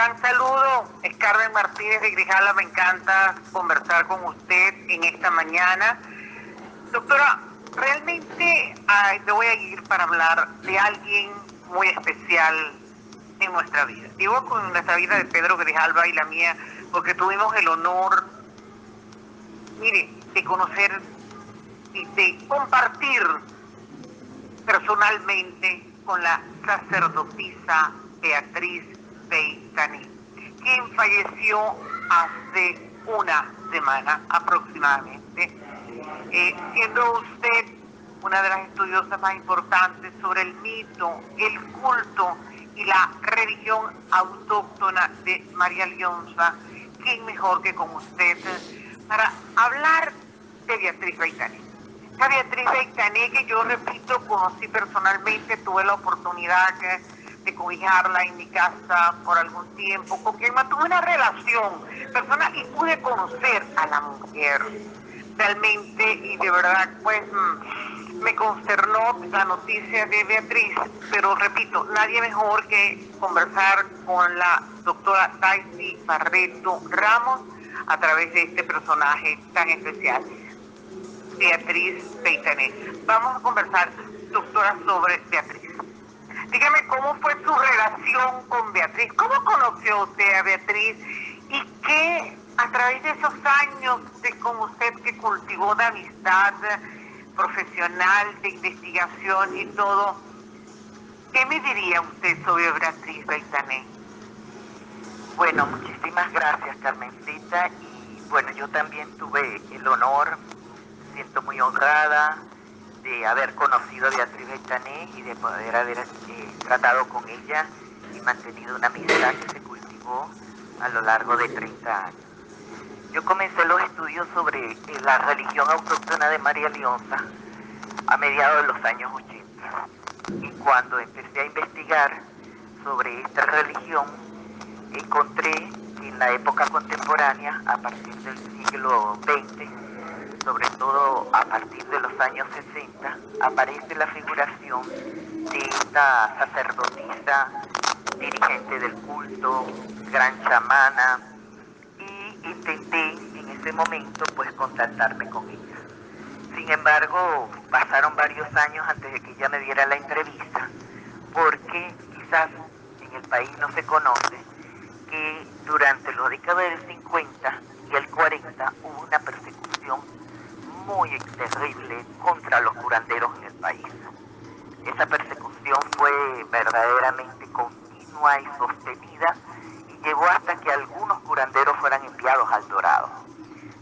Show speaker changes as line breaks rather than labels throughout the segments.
gran saludo. Es Carmen Martínez de Grijalva. Me encanta conversar con usted en esta mañana. Doctora, realmente le voy a ir para hablar de alguien muy especial en nuestra vida. Digo con nuestra vida de Pedro Grijalva y la mía, porque tuvimos el honor, mire, de conocer y de compartir personalmente con la sacerdotisa Beatriz Beitané, quien falleció hace una semana aproximadamente, siendo usted una de las estudiosas más importantes sobre el mito, el culto y la religión autóctona de María Leonza. ¿Quién mejor que con usted para hablar de Beatriz Beitané? Esta Beatriz Beitané, que yo repito, conocí personalmente, tuve la oportunidad de cobijarla en mi casa por algún tiempo, con quien mantuve una relación personal y pude conocer a la mujer realmente, y de verdad pues me consternó la noticia de Beatriz, pero repito, nadie mejor que conversar con la doctora Daisy Barreto Ramos a través de este personaje tan especial, Beatriz Beitané. Vamos a conversar, doctora, sobre Beatriz. Dígame, ¿cómo fue su relación con Beatriz? ¿Cómo conoció usted a Beatriz? ¿Y qué, a través de esos años con usted que cultivó de amistad profesional, de investigación y todo, qué me diría usted sobre Beatriz Beitané?
Bueno, muchísimas gracias, Carmencita. Y bueno, yo también tuve el honor, siento muy honrada de haber conocido a Beatriz Beitané y de poder haber tratado con ella y mantenido una amistad que se cultivó a lo largo de 30 años. Yo comencé los estudios sobre la religión autóctona de María Leonza a mediados de los años 80. Y cuando empecé a investigar sobre esta religión, encontré que en la época contemporánea, a partir del siglo XX, sobre todo a partir de los años 60, aparece la figuración de esta sacerdotisa, dirigente del culto, gran chamana, y intenté en ese momento pues contactarme con ella. Sin embargo, pasaron varios años antes de que ella me diera la entrevista, porque quizás en el país no se conoce que durante los décadas del 50 y el 40 hubo una persecución muy terrible contra los curanderos en el país. Esa persecución fue verdaderamente continua y sostenida y llegó hasta que algunos curanderos fueran enviados al Dorado.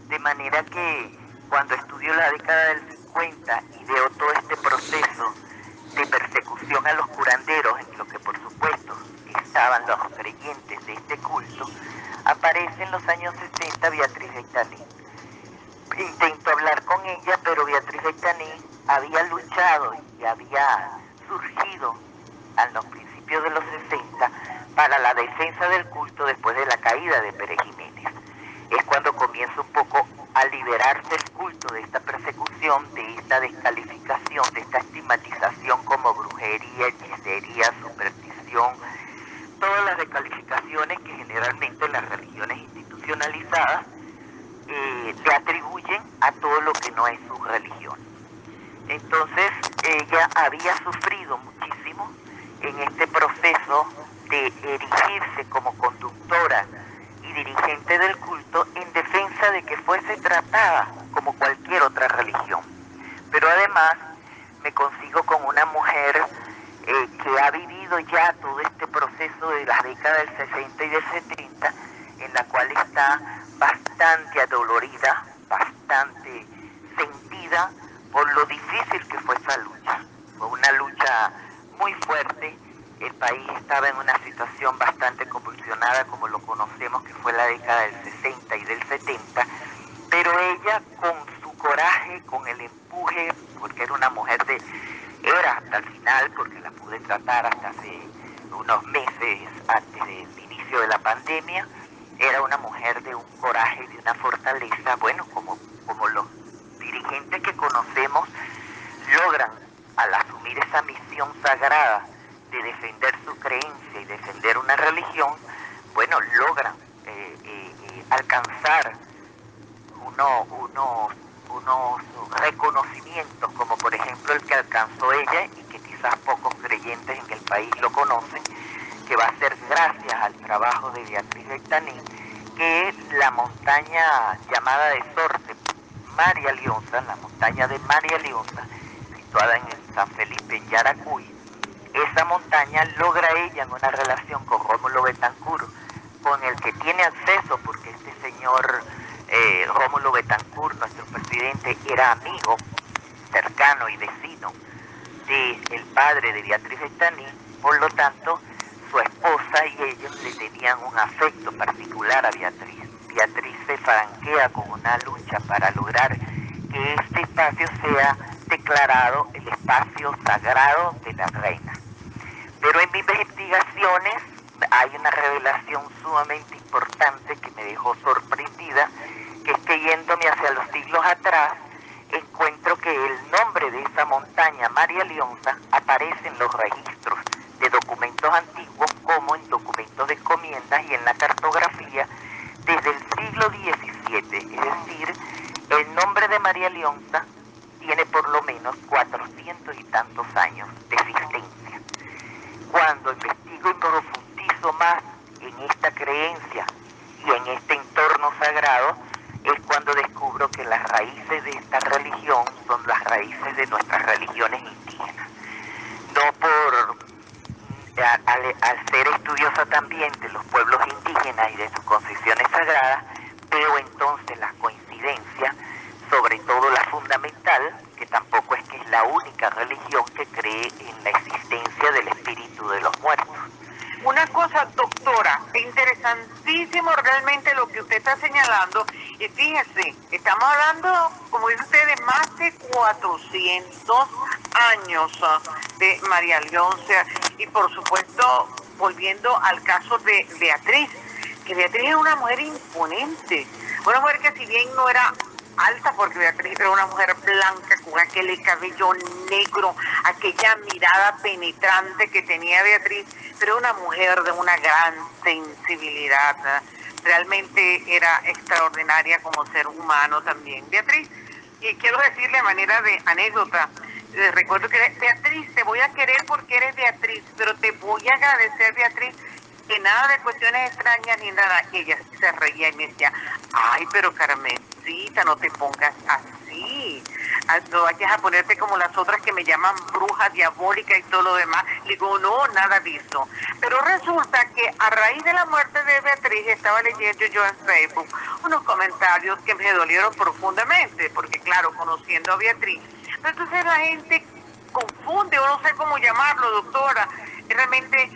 De manera que cuando estudió la década del 50 y veo todo este proceso de persecución a los curanderos, en lo que por supuesto estaban los creyentes de este culto, aparece en los años 60 Beatriz Beitané. Intento hablar con ella, pero Beatriz Beitané había luchado y había surgido a los principios de los 60 para la defensa del culto después de la caída de Pérez Jiménez. Es cuando comienza un poco a liberarse el culto de esta persecución, de esta descalificación, de esta estigmatización como brujería, hechicería, superstición, todas las descalificaciones que generalmente las religiones institucionalizadas le atribuyen a todo lo que no es su religión. Entonces ella había sufrido muchísimo en este proceso de erigirse como conductora y dirigente del culto en defensa de que fuese tratada como cualquier otra religión. Pero además me consigo con una mujer que ha vivido ya todo este proceso de las décadas del 60 y del 70, en la cual está bastante adolorida, bastante sentida por lo difícil que fue esa lucha. Fue una lucha muy fuerte. El país estaba en una situación bastante convulsionada, como lo conocemos, que fue la década del 60 y del 70, pero ella con su coraje, con el empuje, porque era una mujer era hasta el final, porque la pude tratar hasta hace unos meses antes del inicio de la pandemia, era una mujer de un coraje, de una fortaleza, bueno, como los dirigentes que conocemos logran al asumir esa misión sagrada de defender su creencia y defender una religión, bueno, logran alcanzar unos reconocimientos, como por ejemplo el que alcanzó ella y que quizás pocos creyentes en el país lo conocen, que va a ser gracias al trabajo de Beatriz Gaitani, que la montaña llamada de Sorte, María Leonza, la montaña de María Leonza, situada en San Felipe, en Yaracuy, esa montaña logra ella en una relación con Rómulo Betancourt, con el que tiene acceso, porque este señor Rómulo Betancourt, nuestro presidente, era amigo cercano y vecino del padre de Beatriz Gaitani. Por lo tanto, su esposa y ellos le tenían un afecto particular a Beatriz. Beatriz se franquea con una lucha para lograr que este espacio sea declarado el espacio sagrado de la reina. Pero en mis investigaciones hay una revelación sumamente importante que me dejó sorprendida, que es que yéndome hacia los siglos atrás, encuentro que el nombre de esa montaña, María Leonza, aparece en los registros de documentos antiguos como en documentos de encomiendas y en la cartografía desde el siglo XVII. Es decir, el nombre de María Leonza tiene por lo menos 400 y tantos años de existencia. Cuando investigo y profundizo más en esta creencia y en este entorno sagrado, es cuando descubro que las raíces de esta religión son las raíces de nuestras religiones indígenas. No por, al ser estudiosa también de los pueblos indígenas y de sus concepciones sagradas, veo entonces la coincidencia, sobre todo la fundamental, que tampoco es que es la única religión que cree en la existencia del espíritu de los muertos.
Una cosa, doctora, interesantísimo realmente lo que usted está señalando. Y fíjese, estamos hablando, como dice usted, de más de 400 años de María Leonza. Y por supuesto, volviendo al caso de Beatriz, que Beatriz era una mujer imponente. Una mujer que si bien no era alta, porque Beatriz era una mujer blanca con aquel cabello negro, aquella mirada penetrante que tenía Beatriz, pero una mujer de una gran sensibilidad. Realmente era extraordinaria como ser humano también, Beatriz. Y quiero decirle a manera de anécdota, recuerdo que Beatriz, te voy a querer porque eres Beatriz, pero te voy a agradecer, Beatriz, que nada de cuestiones extrañas ni nada. Ella se reía y me decía, ay, pero Carmencita, no te pongas así, no vayas a ponerte como las otras que me llaman bruja diabólica y todo lo demás. Le digo, no, nada de eso. Pero resulta que a raíz de la muerte de Beatriz estaba leyendo yo en Facebook unos comentarios que me dolieron profundamente, porque claro, conociendo a Beatriz, pero entonces la gente confunde, o no sé cómo llamarlo, doctora, realmente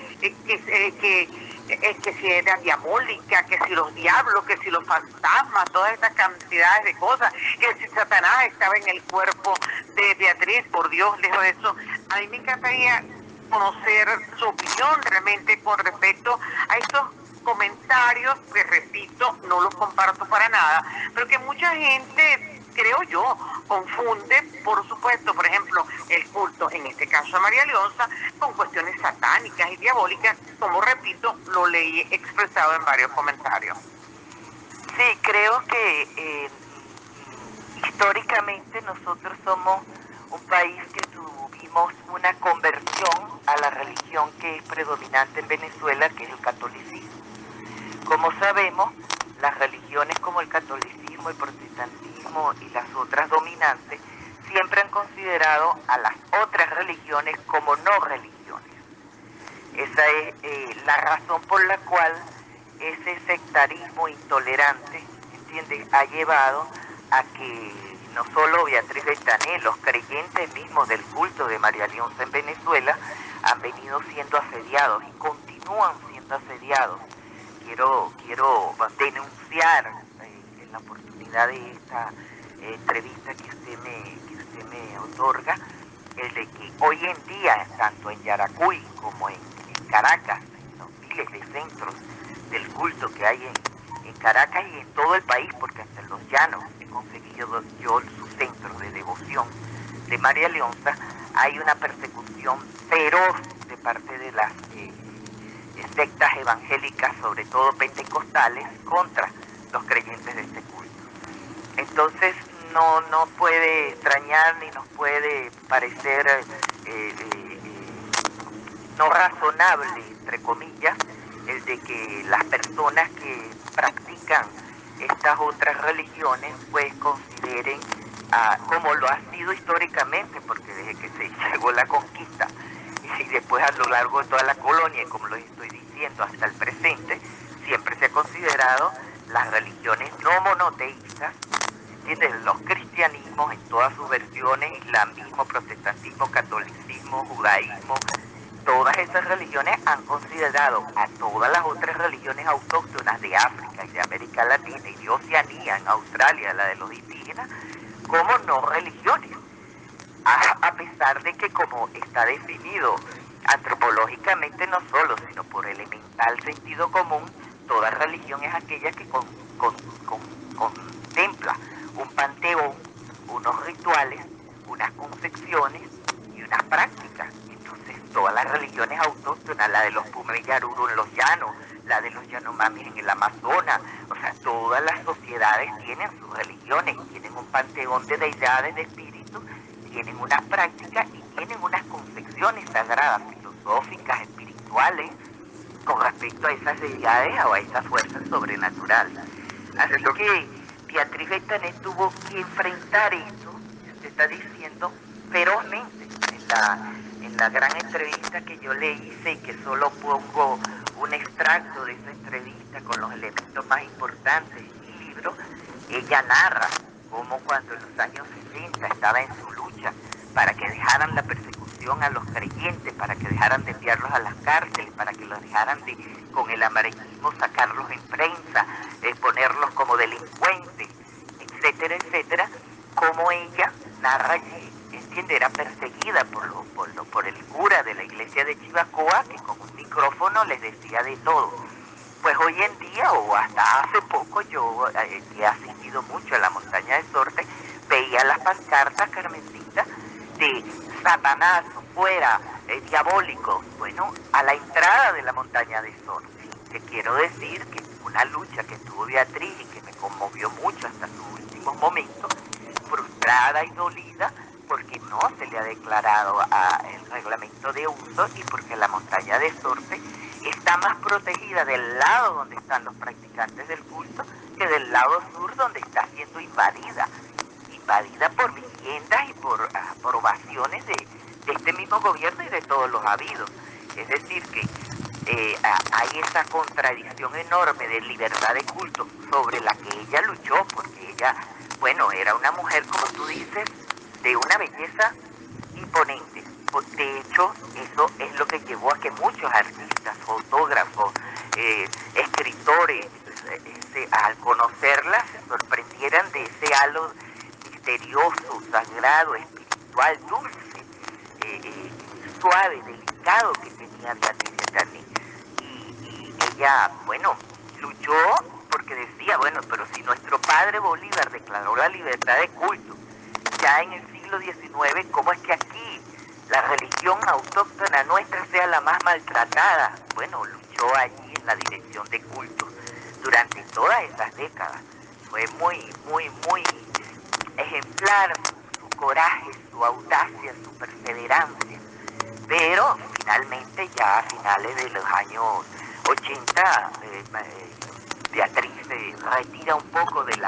que si era diabólica, que si los diablos, que si los fantasmas, todas estas cantidades de cosas, que si Satanás estaba en el cuerpo de Beatriz. Por Dios, lejos de eso, a mí me encantaría conocer su opinión realmente con respecto a estos comentarios que, repito, no los comparto para nada, pero que mucha gente, creo yo, confunde, por supuesto, por ejemplo, el culto, en este caso a María Leonza, con cuestiones satánicas y diabólicas, como repito, lo leí expresado en varios comentarios.
Sí, creo que históricamente nosotros somos un país que tuvimos una conversión a la religión que es predominante en Venezuela, que es el catolicismo. Como sabemos, las religiones como el catolicismo, el protestantismo y las otras dominantes siempre han considerado a las otras religiones como no religiones. Esa es la razón por la cual ese sectarismo intolerante, ¿entiendes?, ha llevado a que no solo Beatriz Gaitani, los creyentes mismos del culto de María Leonza en Venezuela han venido siendo asediados y continúan siendo asediados. Quiero denunciar en la oportunidad de esta entrevista que usted me otorga, el de que hoy en día, tanto en Yaracuy como en Caracas, en los miles de centros del culto que hay en Caracas y en todo el país, porque hasta en los llanos he conseguido yo su centro de devoción de María Leonza, hay una persecución feroz de parte de las sectas evangélicas, sobre todo pentecostales, contra los creyentes de este culto. Entonces no puede extrañar ni nos puede parecer no razonable, entre comillas, el de que las personas que practican estas otras religiones pues consideren, como lo ha sido históricamente, porque desde que se llegó la conquista y después a lo largo de toda la colonia, y como lo estoy diciendo hasta el presente, siempre se ha considerado las religiones no monoteístas, ¿entiendes? Los cristianismos en todas sus versiones, islamismo, protestantismo, catolicismo, judaísmo, todas esas religiones han considerado a todas las otras religiones autóctonas de África y de América Latina y de Oceanía, en Australia, la de los indígenas, como no religiones. A pesar de que, como está definido antropológicamente, no solo, sino por elemental sentido común, toda religión es aquella que contempla un panteón, unos rituales, unas concepciones y unas prácticas. Entonces, todas las religiones autóctonas, la de los Pume Yaruru en los llanos, la de los Yanomamis en el Amazonas, o sea, todas las sociedades tienen sus religiones, tienen un panteón de deidades, de espíritus, tienen unas prácticas y tienen unas concepciones sagradas, filosóficas, espirituales, con respecto a esas deidades o a esas fuerzas sobrenaturales. Así que Beatriz Beitanet tuvo que enfrentar esto, se está diciendo, ferozmente en la gran entrevista que yo le hice, y que solo pongo un extracto de esa entrevista con los elementos más importantes del libro. Ella narra cómo cuando en los años 60 estaba en su lucha para que dejaran la persecución a los creyentes, para que dejaran de enviarlos a las cárceles, para que los dejaran de, con el amarillismo, sacarlos en prensa, ponerlos como delincuentes, etcétera, etcétera, como ella narra allí, entiende, era perseguida por el cura de la iglesia de Chivacoa, que con un micrófono les decía de todo. Pues hoy en día, o hasta hace poco, yo que he asistido mucho a la montaña de Sorte, veía las pancartas, Carmencita, de Satanás fuera, diabólico, bueno, a la entrada de la montaña de Sorte. Te quiero decir que una lucha que tuvo Beatriz y que me conmovió mucho hasta sus últimos momentos, frustrada y dolida, porque no se le ha declarado el reglamento de uso y porque la montaña de Sorte está más protegida del lado donde están los practicantes del culto que del lado sur, donde está siendo invadida por viviendas y por ovaciones de este mismo gobierno y de todos los habidos. Es decir, que hay esa contradicción enorme de libertad de culto sobre la que ella luchó, porque ella, bueno, era una mujer, como tú dices, de una belleza imponente. De hecho, eso es lo que llevó a que muchos artistas, fotógrafos, escritores, al conocerla se sorprendieran de ese halo misterioso, sagrado, espiritual, dulce, suave, delicado que tenía Beatriz Beitanet. Y ella, bueno, luchó porque decía, bueno, pero si nuestro padre Bolívar declaró la libertad de culto ya en el siglo XIX, ¿cómo es que aquí la religión autóctona nuestra sea la más maltratada? Bueno, luchó allí en la dirección de culto durante todas esas décadas. Fue muy ejemplar su coraje, su audacia, su perseverancia. Pero finalmente, ya a finales de los años 80, Beatriz se retira un poco del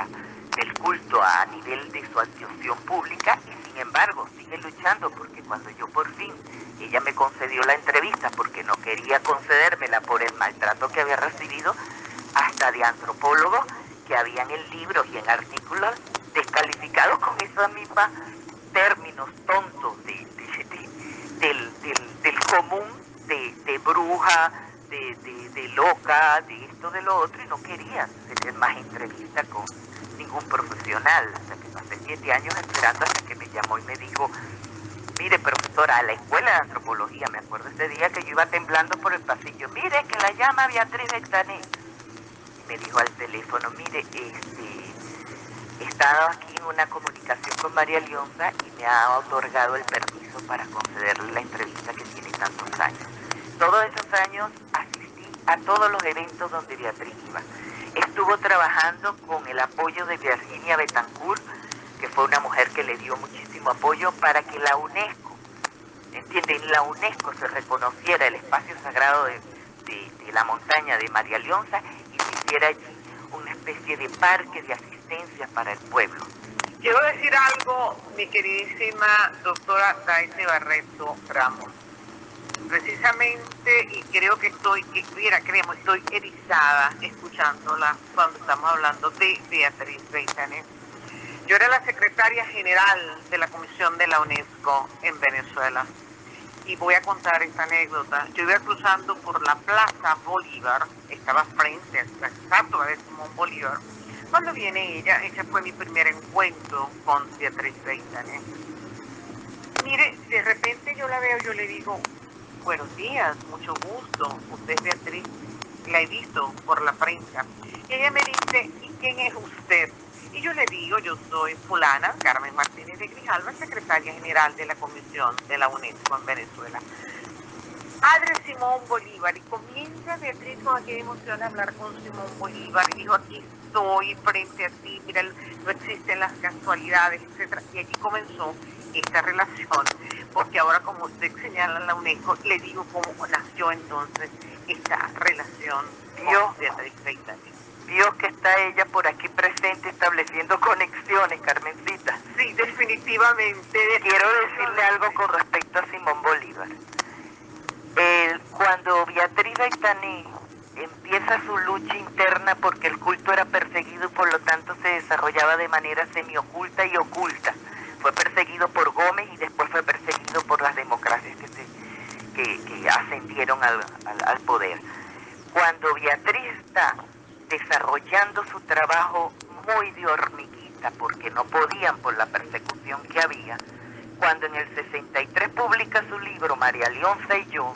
culto a nivel de su actuación pública, y sin embargo sigue luchando, porque cuando yo por fin, ella me concedió la entrevista porque no quería concedérmela por el maltrato que había recibido, hasta de antropólogos que habían en libros y en artículos descalificados con esos mismos términos tontos del común, de bruja, de loca, de esto, de lo otro, y no querían tener más entrevistas con ningún profesional, hasta que pasé 7 años esperando hasta que me llamó y me dijo, mire, profesora, a la escuela de antropología, me acuerdo ese día que yo iba temblando por el pasillo, mire que la llama Beatriz Beitanet, y me dijo al teléfono, mire, he estado aquí en una comunicación con María Leonza y me ha otorgado el permiso para concederle la entrevista que tiene tantos años. Todos esos años asistí a todos los eventos donde Beatriz iba. Estuvo trabajando con el apoyo de Virginia Betancourt, que fue una mujer que le dio muchísimo apoyo para que la UNESCO, ¿entienden? La UNESCO se reconociera el espacio sagrado de la montaña de María Leonza y se hiciera allí una especie de parque de asistencia para el pueblo.
Quiero decir algo, mi queridísima doctora Daisy Barreto Ramos. Precisamente, y creo que estoy erizada escuchándola cuando estamos hablando de Beatriz Beitanet. Yo era la secretaria general de la Comisión de la UNESCO en Venezuela. Y voy a contar esta anécdota. Yo iba cruzando por la Plaza Bolívar, estaba frente a la estatua de Simón Bolívar. Cuando viene ella, ese fue mi primer encuentro con Beatriz Beitanet. Mire, de repente yo la veo, yo le digo, buenos días, mucho gusto, usted es Beatriz, la he visto por la prensa. Y ella me dice, ¿y quién es usted? Y yo le digo, yo soy fulana, Carmen Martínez de Grijalva, secretaria general de la Comisión de la UNESCO en Venezuela. Padre Simón Bolívar, y comienza Beatriz con aquella emoción a hablar con Simón Bolívar, y dijo, aquí estoy frente a ti, mira, no existen las casualidades, etcétera. Y allí comenzó esta relación, porque ahora, como usted señala en la UNESCO, le digo cómo nació entonces esta relación con Beatriz Beitanet.
Vio que está ella por aquí presente estableciendo conexiones, Carmencita.
Sí, definitivamente.
Quiero decirle algo con respecto a Simón Bolívar. Cuando Beatriz Beitanet empieza su lucha interna porque el culto era perseguido y por lo tanto se desarrollaba de manera semioculta y oculta. Fue perseguido por Gómez y después fue perseguido por las democracias que ascendieron al poder. Cuando Beatriz está desarrollando su trabajo muy de hormiguita porque no podían por la persecución que había, cuando en el 63 publica su libro María Leonza y yo,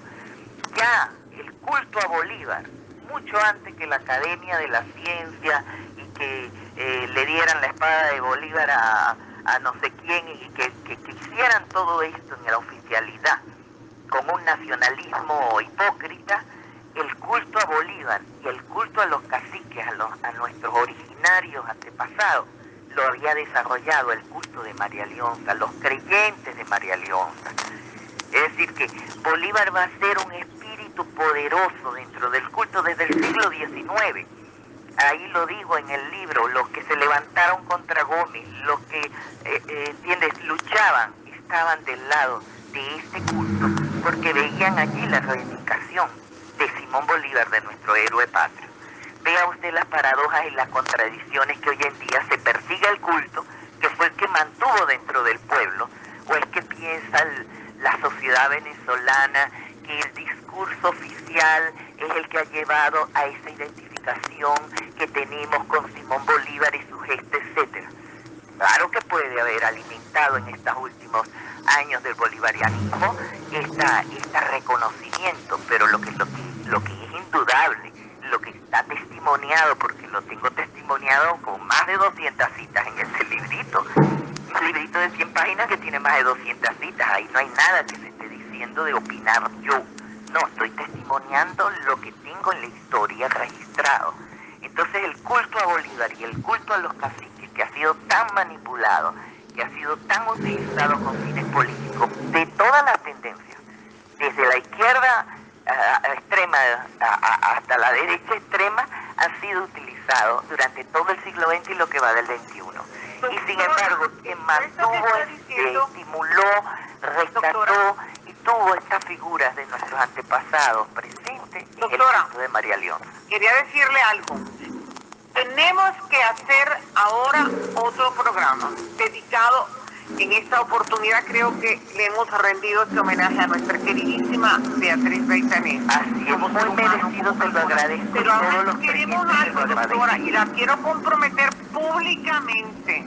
ya el culto a Bolívar, mucho antes que la Academia de la Ciencia y que le dieran la espada de Bolívar a no sé quién y que hicieran todo esto en la oficialidad con un nacionalismo hipócrita, el culto a Bolívar y el culto a los caciques, a nuestros originarios antepasados, lo había desarrollado el culto de María Leonza, los creyentes de María Leonza. Es decir, que Bolívar va a ser un espíritu poderoso dentro del culto desde el siglo XIX. Ahí lo digo en el libro, los que se levantaron contra Gómez, los que, ¿entiendes?, luchaban, estaban del lado de este culto, porque veían allí la reivindicación de Simón Bolívar, de nuestro héroe patrio. Vea usted las paradojas y las contradicciones que hoy en día se persigue el culto, que fue el que mantuvo dentro del pueblo, o es que piensa la sociedad venezolana que el discurso oficial es el que ha llevado a esa identificación que tenemos con Simón Bolívar y su gesta, etcétera. Claro que puede haber alimentado en estos últimos años del bolivarianismo este reconocimiento, pero lo que es indudable, lo que está testimoniado, porque lo tengo testimoniado con más de 200 citas en ese librito, un librito de 100 páginas que tiene más de 200 citas, ahí no hay nada que se esté diciendo de opinar yo, no, estoy testimoniando lo que tengo en la historia registrado. Entonces el culto a Bolívar y el culto a los caciques, que ha sido tan manipulado, que ha sido tan utilizado con fines políticos de todas las tendencias, desde la izquierda extrema hasta la derecha extrema, han sido utilizados durante todo el siglo XX y lo que va del XXI. Y sin embargo, quien mantuvo, estimuló, rescató y tuvo estas figuras de nuestros antepasados presentes en el culto de María Leonza.
Quería decirle algo. Tenemos que hacer ahora otro programa dedicado. En esta oportunidad creo que le hemos rendido este homenaje a nuestra queridísima Beatriz Beitanet.
Así es, muy merecido, te lo agradezco.
Pero ahora queremos algo, doctora, y la quiero comprometer públicamente.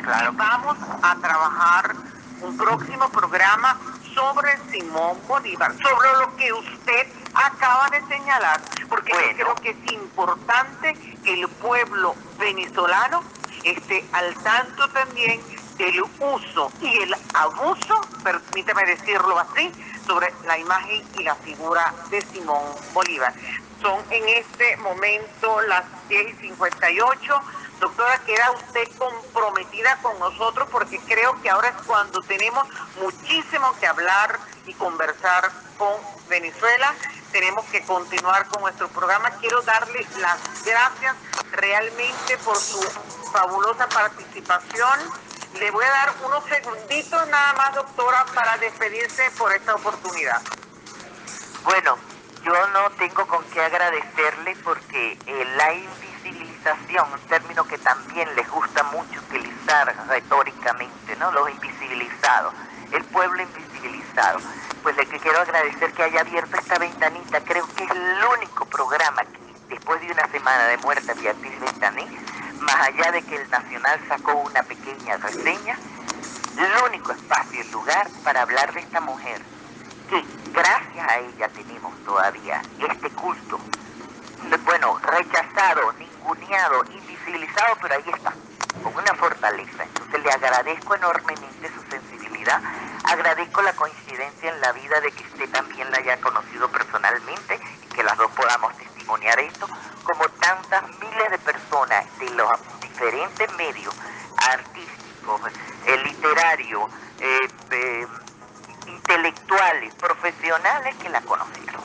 Claro.
Vamos a trabajar un próximo programa sobre Simón Bolívar, sobre lo que usted acaba de señalar, porque yo creo que es importante que el pueblo venezolano esté al tanto también del uso y el abuso, permítame decirlo así, sobre la imagen y la figura de Simón Bolívar. Son en este momento las 10:58. Doctora, queda usted comprometida con nosotros porque creo que ahora es cuando tenemos muchísimo que hablar y conversar con Venezuela. Tenemos que continuar con nuestro programa. Quiero darle las gracias realmente por su fabulosa participación. Le voy a dar unos segunditos nada más, doctora, para despedirse por esta oportunidad.
Bueno, yo no tengo con qué agradecerle porque la invisibilización, un término que también les gusta mucho utilizar retóricamente, ¿no? Los invisibilizados, el pueblo invisibilizado. Pues le quiero agradecer que haya abierto esta ventanita. Creo que es el único programa que, después de una semana de muerte de Beatriz Bestañé, más allá de que el Nacional sacó una pequeña reseña, el único espacio y lugar para hablar de esta mujer, que gracias a ella tenemos todavía este culto, bueno, rechazado, ninguneado, invisibilizado, pero ahí está, con una fortaleza. Entonces le agradezco enormemente su sensibilidad, agradezco la coincidencia en la vida de que usted también la haya conocido personalmente y que las dos podamos testimoniar esto, como tantas miles de personas de los diferentes medios artísticos, literarios, intelectuales, profesionales que la conocieron,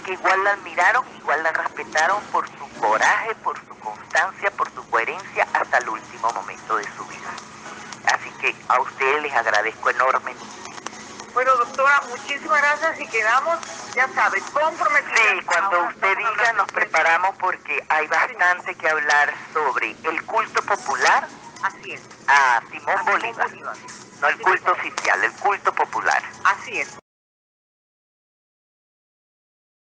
que igual la admiraron, igual la respetaron por su coraje, por su constancia, por su coherencia hasta el último momento de su vida. Así que a ustedes les agradezco enormemente.
Bueno, doctora, muchísimas gracias y quedamos, ya sabes, comprometidos.
Sí, cuando usted diga nos preparamos porque hay bastante que hablar sobre el culto popular.
Así es.
A Simón Bolívar. No el culto oficial, el culto popular.
Así es.